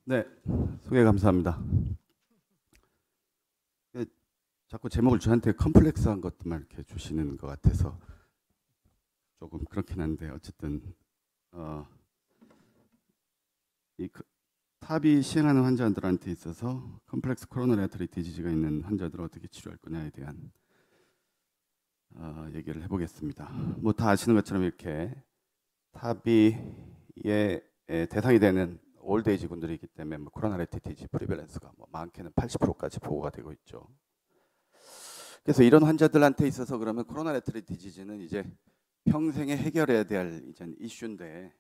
네, 소개 감사합니다. 자꾸 제목을 저한테 컴플렉스한 것만 이렇게 주시는 것 같아서 조금 그렇긴 한데 어쨌든 이 탑이 시행하는 환자들한테 있어서 컴플렉스 코로너리 아터리 디지즈가 있는 환자들을 어떻게 치료할 거냐에 대한 얘기를 해보겠습니다. 뭐 다 아시는 것처럼 이렇게 탑이 대상이 되는 올드에이지 분들이기 때문에 뭐 코로나리 디지즈 프리밸런스가 뭐 많게는 80%까지 보고가 되고 있죠. 그래서 이런 환자들한테 있어서 그러면 코로나리 디지즈는 이제 평생에 해결해야 될 이제 이슈인데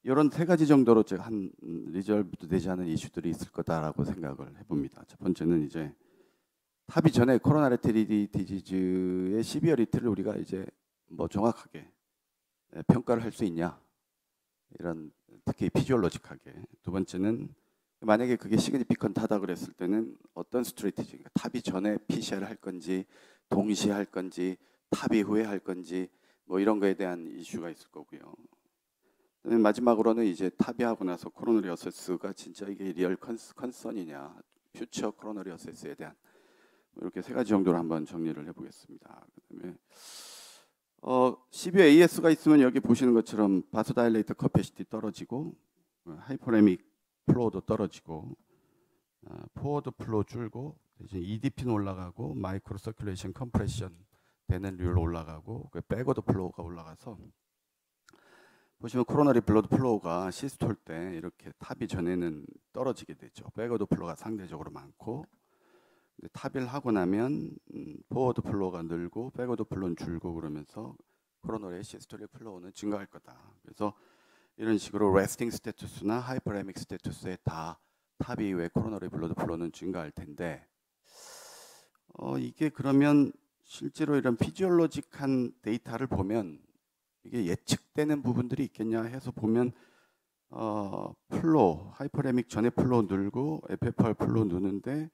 이런 세 가지 정도로 제가 한 리졸브도 되지 않은 이슈들이 있을 거다라고 생각을 해봅니다. 첫 번째는 이제 탑이 전에 코로나리 디지즈의 시비어리티를 우리가 이제 뭐 정확하게 평가를 할 수 있냐, 이런 특히 피지올로직하게. 두 번째는 만약에 그게 시그니피컨트하다 그랬을 때는 어떤 스트래티지, 그러니까 탑이 전에 PCR을 할 건지 동시에 할 건지 탑이 후에 할 건지 뭐 이런 거에 대한 이슈가 있을 거고요. 마지막으로는 이제 탑이 하고 나서 코로너리 어세스가 진짜 이게 리얼 컨선이냐, 퓨처 코로너리 어세스에 대한 이렇게 세 가지 정도로 한번 정리를 해보겠습니다. 그다음에 CBUA AS가 있으면 여기 보시는 것처럼 바소다일레이터 커패시티 떨어지고 하이퍼레믹 플로우도 떨어지고 포워드 플로우 줄고 이제 EDP는 올라가고 마이크로 서큘레이션 컴프레션 되는 류로 올라가고 백워드 플로우가 올라가서 보시면 코로너리 블러드 플로우가 시스톨 때 이렇게 탑이 전에는 떨어지게 되죠. 백워드 플로우가 상대적으로 많고 탑을 하고 나면 포워드 플로우가 늘고 백워드 플로우는 줄고 그러면서 코로너리 시스톨의 플로우는 증가할 거다. 그래서 이런 식으로 레스팅 스테투스나 하이퍼레믹 스테투스에 다 탑 이후에 코로너리 블러드 플로우는 증가할 텐데 이게 그러면 실제로 이런 피지올로직한 데이터를 보면 이게 예측되는 부분들이 있겠냐 해서 보면 플로우, 하이퍼레믹 전에 플로우 늘고 FFR 플로우 느는데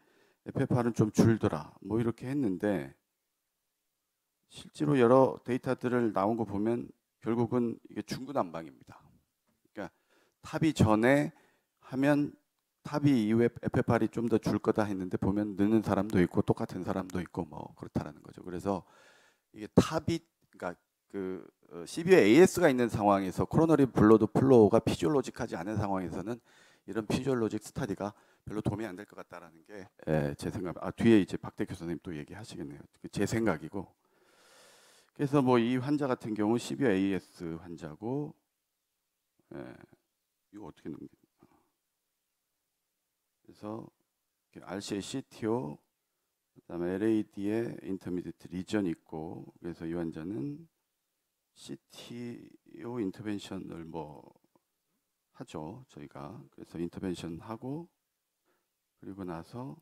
FFR은 좀 줄더라 뭐 이렇게 했는데 실제로 여러 데이터들을 나온 거 보면 결국은 이게 중구난방입니다. 그러니까 탑이 전에 하면 탑이 이후에 FFR이 좀 더 줄 거다 했는데 보면 느는 사람도 있고 똑같은 사람도 있고 뭐 그렇다라는 거죠. 그래서 이게 탑이 그러니까 그 CBU에 AS가 있는 상황에서 코로너리 블러드 플로우가 피지올로직하지 않은 상황에서는 이런 피지올로직 스터디가 별로 도움이 안 될 것 같다라는 게 제 생각. 뒤에 이제 박대규 선생님 또 얘기하시겠네요. 제 생각이고. 그래서 뭐 이 환자 같은 경우 CBU AS 환자고 이거 어떻게 넘겨? 그래서 RCA CTO 그다음에 LAD에 인터미디트 리전 있고 그래서 이 환자는 CTO 인터벤션을 뭐 하죠 저희가. 그래서 인터벤션 하고 그리고 나서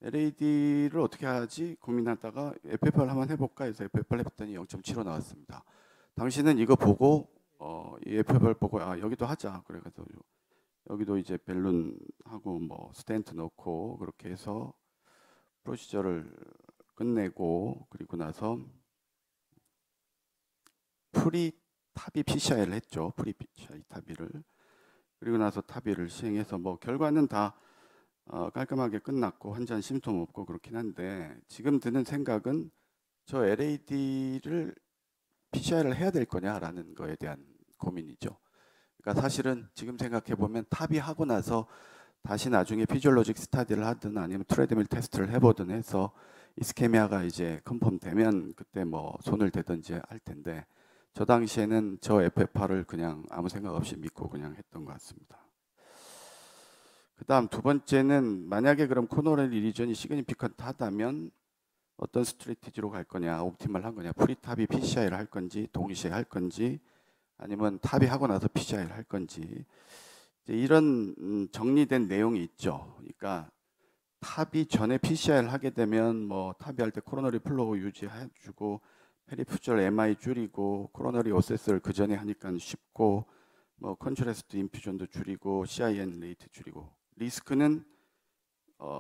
LAD를 어떻게 하지 고민하다가 FFR 한번 해볼까 해서 FFR 해봤더니 0.75 나왔습니다. 당신은 이거 보고 이 FFR 보고 여기도 하자 그래가지고 여기도 이제 벨룬 하고 뭐 스텐트 넣고 그렇게 해서 프로시저를 끝내고 그리고 나서 프리 타비 PCI를 했죠. 프리 PCI 타비를. 그리고 나서 타비를 시행해서 뭐 결과는 다 깔끔하게 끝났고 환자는 심통 없고 그렇긴 한데 지금 드는 생각은 저 LAD를 PCI를 해야 될 거냐라는 거에 대한 고민이죠. 그러니까 사실은 지금 생각해 보면 탑이 하고 나서 다시 나중에 피지올로직 스타디를 하든 아니면 트레드밀 테스트를 해보든 해서 이스케미아가 이제 컨펌 되면 그때 뭐 손을 대든지 할 텐데 저 당시에는 저 FFR을 그냥 아무 생각 없이 믿고 그냥 했던 것 같습니다. 그 다음 두 번째는 만약에 그럼 코로너리 리전이 시그니피컨트 하다면 어떤 스트래티지로 갈 거냐, 옵티멀 한 거냐, 프리탑이 PCI를 할 건지 동시에 할 건지 아니면 탑이 하고 나서 PCI를 할 건지 이런 정리된 내용이 있죠. 그러니까 탑이 전에 PCI를 하게 되면 뭐 탑이 할 때 코로너리 플로우 유지해주고 페리푸절 MI 줄이고 코로너리 오세스를 그 전에 하니까 쉽고 뭐 컨트레스트 인퓨전도 줄이고 CIN 레이트 줄이고 리스크는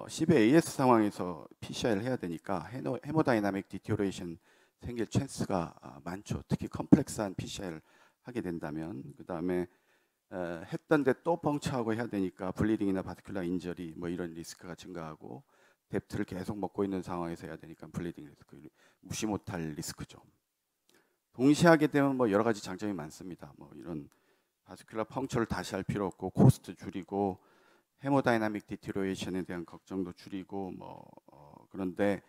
CBUA AS 상황에서 PCI를 해야 되니까 헤모다이나믹 디티오레이션 생길 찬스가 많죠. 특히 컴플렉스한 PCI를 하게 된다면 그 다음에 했던데 또 펑치하고 해야 되니까 블리딩이나 바스큘라 인저리 뭐 이런 리스크가 증가하고 뎁트를 계속 먹고 있는 상황에서 해야 되니까 블리딩 리스크, 무시 못할 리스크죠. 동시에 하게 되면 뭐 여러 가지 장점이 많습니다. 뭐 이런 바스큘라 펑처를 다시 할 필요 없고 코스트 줄이고 헤모다이나믹 디티로에이션에 대한 걱정도 줄이고 그런데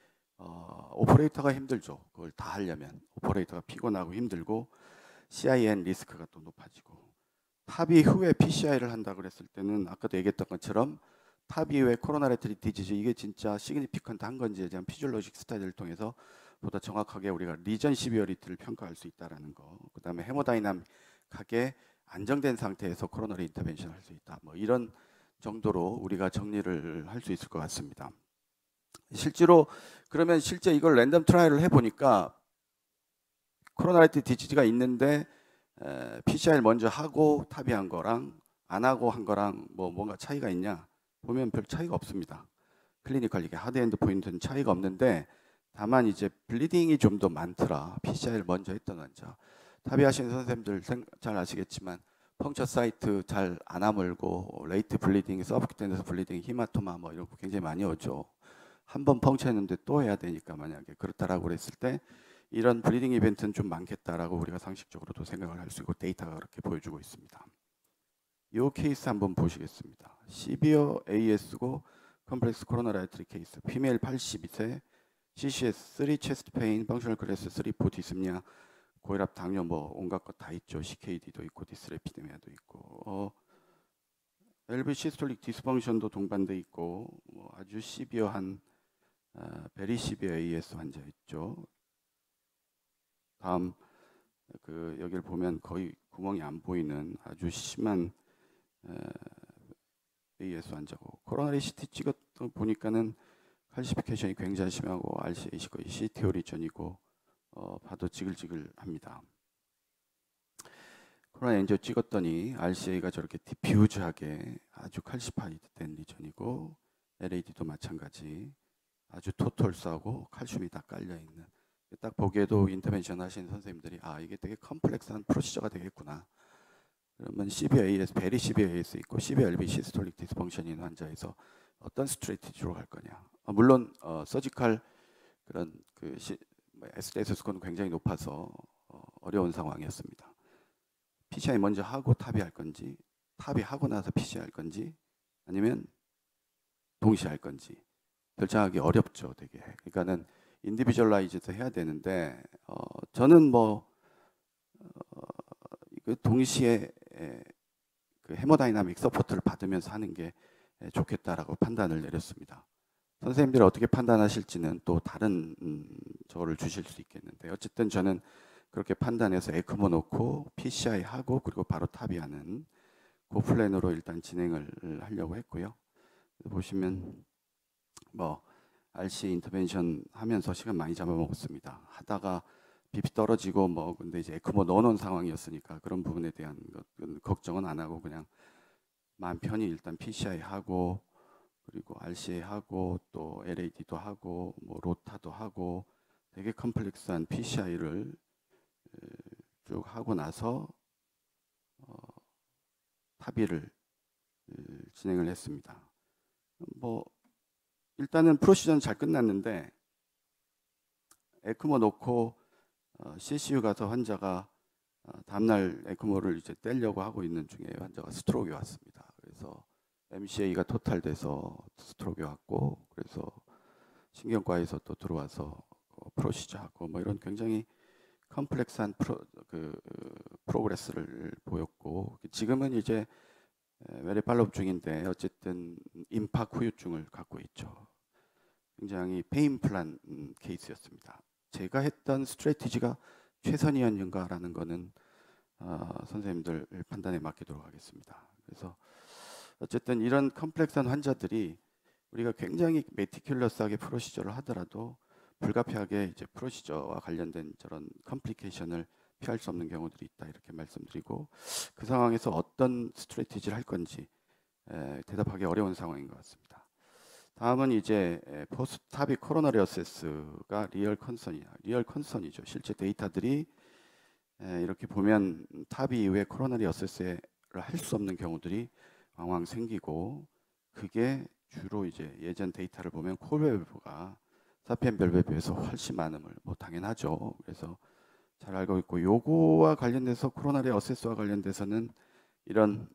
오퍼레이터가 힘들죠. 그걸 다 하려면 오퍼레이터가 피곤하고 힘들고 CIN 리스크가 또 높아지고 탑 이후에 PCI를 한다 그랬을 때는 아까도 얘기했던 것처럼 탑 이후에 코로나리트리 디지즈 이게 진짜 시그니피컨트 한 건지에 대한 피지올로직 스타디를 통해서 보다 정확하게 우리가 리전 시비어리티를 평가할 수 있다라는 거. 그다음에 헤모다이나믹하게 안정된 상태에서 코로너리 인터벤션 할 수 있다. 뭐 이런 정도로 우리가 정리를 할 수 있을 것 같습니다. 실제로 그러면 실제 이걸 랜덤 트라이를 해보니까 코로나리티 디지즈가 있는데 PCI를 먼저 하고 탑이한 거랑 안 하고 한 거랑 뭔가 차이가 있냐 보면 별 차이가 없습니다. 클리니컬 이게 하드 엔드 포인트는 차이가 없는데 다만 이제 블리딩이 좀 더 많더라. PCI를 먼저 했던 환자. 탑이 하시는 선생님들 잘 아시겠지만 펑처 사이트 잘 안 아물고 레이트 블리딩, 서브큐테니어스 블리딩, 히마토마 뭐 이런 거 굉장히 많이 오죠. 한 번 펑처했는데 또 해야 되니까 만약에 그렇다라고 그랬을 때 이런 블리딩 이벤트는 좀 많겠다라고 우리가 상식적으로도 생각을 할 수 있고 데이터가 그렇게 보여주고 있습니다. 이 케이스 한번 보시겠습니다. 시비어 AS고 컴플렉스 코로나라이트리 케이스, 피메일 82세, CCS 3 체스트 페인, 펑셔널 클래스 3 4 디스미아, 고혈압, 당뇨 뭐 온갖 것 다 있죠. CKD도 있고 디스레피데미아도 있고 LV 시스톨릭 디스펑션도 동반돼 있고 아주 시비어한 베리 시비어 AS 환자 있죠. 다음 여기를 보면 거의 구멍이 안 보이는 아주 심한 AS 환자고 코로나리 CT 찍었던 보니까는 칼시피케이션이 굉장히 심하고 RCA 거의 CT 오리전이고 봐도 지글지글합니다. 코로나 엔저 찍었더니 RCA가 저렇게 디퓨즈하게 아주 칼시파이드 된 리전이고 LAD도 마찬가지 아주 토톨스하고 칼슘이 다 깔려있는 딱 보기에도 인터벤션 하시는 선생님들이 이게 되게 컴플렉스한 프로시저가 되겠구나. 그러면 CBAS, 베리 CBAS 있고 CBLB 시스톨릭 디스펑션인 환자에서 어떤 스트레티지로 갈 거냐. 물론 서지컬 그런 SDS 스코어는 굉장히 높아서 어려운 상황이었습니다. PCI 먼저 하고 탑이 할 건지, 탑이 하고 나서 PCI 할 건지, 아니면 동시에 할 건지 결정하기 어렵죠, 되게. 그러니까는 인디비주얼라이즈도 해야 되는데 저는 동시에 그 헤모다이나믹 서포트를 받으면서 하는 게 좋겠다라고 판단을 내렸습니다. 선생님들이 어떻게 판단하실지는 또 다른 저거를 주실 수 있겠는데 어쨌든 저는 그렇게 판단해서 에크모 놓고 PCI 하고 그리고 바로 탑이 하는 그 플랜으로 일단 진행을 하려고 했고요. 보시면 RC 인터벤션 하면서 시간 많이 잡아먹었습니다. 하다가 BP 떨어지고 근데 이제 에크모 넣어놓은 상황이었으니까 그런 부분에 대한 걱정은 안 하고 그냥 마음 편히 일단 PCI 하고 그리고 RCA 하고 또 LAD도 하고 로타도 하고 되게 컴플렉스한 PCI를 쭉 하고 나서 탑의를 진행을 했습니다. 일단은 프로시저는 잘 끝났는데 에크모 놓고 CCU 가서 환자가 다음날 에크모를 이제 떼려고 하고 있는 중에 환자가 스트로크가 왔습니다. 그래서 MCA가 토탈돼서 스트로크가 왔고 그래서 신경과에서 또 들어와서 프로시저 하고 이런 굉장히 컴플렉스한 프로그레스를 보였고 지금은 이제 메리 팔로업 중인데 어쨌든 임팍 후유증을 갖고 있죠. 굉장히 페인플한 케이스였습니다. 제가 했던 스트래티지가 최선이었는가라는 거는 선생님들 판단에 맡기도록 하겠습니다. 그래서 어쨌든 이런 컴플렉스한 환자들이 우리가 굉장히 메티큘러스하게 프로시저를 하더라도 불가피하게 이제 프로시저와 관련된 저런 컴플리케이션을 피할 수 없는 경우들이 있다 이렇게 말씀드리고 그 상황에서 어떤 스트래티지를 할 건지 대답하기 어려운 상황인 것 같습니다. 다음은 이제 포스트 탑이 코로너리 어세스가 리얼 컨선이죠. 실제 데이터들이 이렇게 보면 탑이 이후에 코로너리 어세스에 할 수 없는 경우들이 왕왕 생기고, 그게 주로 이제 예전 데이터를 보면 콜밸브가 사피엔 밸브에 비해서 훨씬 많음을 뭐 당연하죠. 그래서 잘 알고 있고, 요거와 관련돼서 코로나리 어세스와 관련돼서는 이런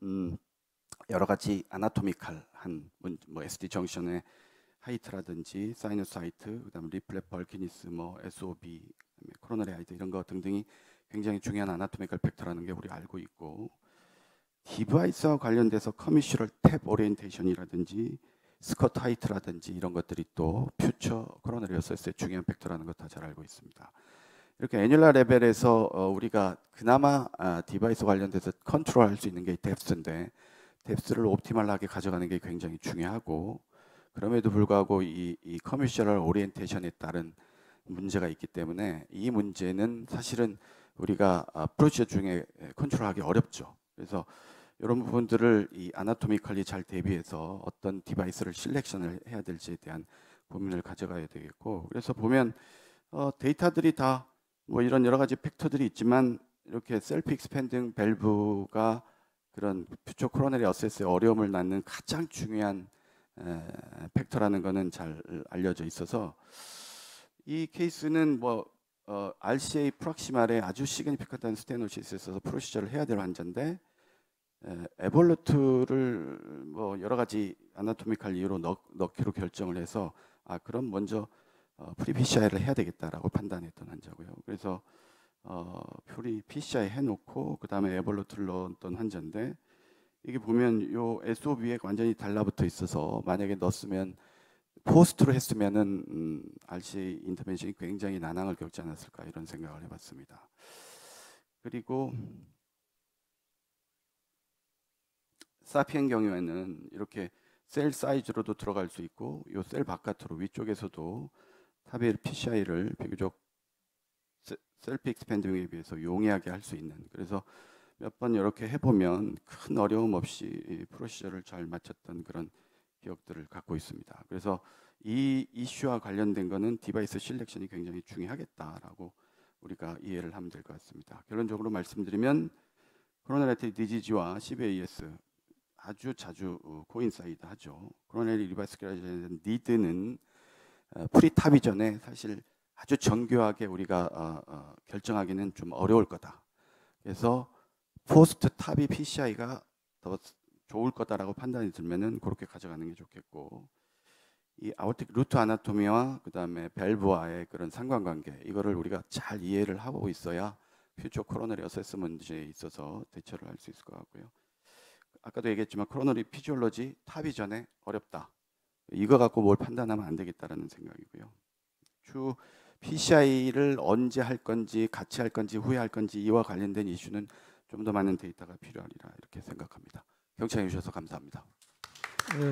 여러 가지 아나토미칼한 뭐 SD 정션의 하이트라든지 사이너사이트, 그다음 리플렛 벌키니스, 뭐 SOB, 코로나리 하이트 이런 거 등등이 굉장히 중요한 아나토미컬 팩터라는 게 우리 알고 있고, 디바이스와 관련돼서 커미슈럴 탭 오리엔테이션이라든지 스커트 하이트라든지 이런 것들이 또 퓨처 코로나리 어세스의 중요한 팩터라는 거 다 잘 알고 있습니다. 이렇게 애뉴라 레벨에서 우리가 그나마 디바이스 관련돼서 컨트롤할 수 있는 게 뎁스인데, 뎁스를 옵티멀하게 가져가는 게 굉장히 중요하고, 그럼에도 불구하고 이 커미셔널 오리엔테이션에 따른 문제가 있기 때문에 이 문제는 사실은 우리가 프로시저 중에 컨트롤하기 어렵죠. 그래서 이런 부분들을 이 아나토미컬리 잘 대비해서 어떤 디바이스를 실렉션을 해야 될지에 대한 고민을 가져가야 되겠고, 그래서 보면 데이터들이 다 뭐 이런 여러 가지 팩터들이 있지만, 이렇게 셀프 익스펜딩 밸브가 그런 퓨처 코로너리 어세스의 어려움을 낳는 가장 중요한 팩터라는 거는 잘 알려져 있어서, 이 케이스는 뭐 RCA 프락시말에 아주 시그니피컨트한 스테노시스에 있어서 프로시저를 해야 될 환자인데, 에볼루트를 뭐 여러 가지 아나토미컬 이유로 넣기로 결정을 해서 그럼 먼저 프리피시아이를 해야 되겠다라고 판단했던 환자고요. 그래서 프리 PCI 해놓고 그 다음에 에볼루트를 넣었던 환자인데, 이게 보면 요 SOB에 완전히 달라붙어 있어서 만약에 넣었으면 포스트로 했으면은 RCA 인터벤션이 굉장히 난항을 겪지 않았을까 이런 생각을 해봤습니다. 그리고 사피엔 경우에는 이렇게 셀 사이즈로도 들어갈 수 있고, 요 셀 바깥으로 위쪽에서도 타비엘 PCI를 비교적 셀프 익스펜딩에 비해서 용이하게 할 수 있는, 그래서 몇 번 이렇게 해보면 큰 어려움 없이 프로시저를 잘 마쳤던 그런 기억들을 갖고 있습니다. 그래서 이 이슈와 관련된 거는 디바이스 실렉션이 굉장히 중요하겠다라고 우리가 이해를 하면 될 것 같습니다. 결론적으로 말씀드리면 코로나리 디지즈와 CVAS 아주 자주 코인사이드 하죠. 코로나리 리바스큘라이제이션 니드는 프리탑 이전에 사실 아주 정교하게 우리가 결정하기는 좀 어려울 거다. 그래서 포스트 탑이 PCI가 더 좋을 거다라고 판단이 들면은 그렇게 가져가는 게 좋겠고, 이 아오틱 루트 아나토미와 그 다음에 밸브와의 그런 상관관계, 이거를 우리가 잘 이해를 하고 있어야 퓨처 코로너리 어세스먼트에 있어서 대처를 할 수 있을 것 같고요. 아까도 얘기했지만 코로너리 피지올로지 탑 이전에 어렵다. 이거 갖고 뭘 판단하면 안 되겠다라는 생각이고요. 추 PCI를 언제 할 건지, 같이 할 건지, 후에 할 건지 이와 관련된 이슈는 좀 더 많은 데이터가 필요하리라 이렇게 생각합니다. 경청해 주셔서 감사합니다. 네.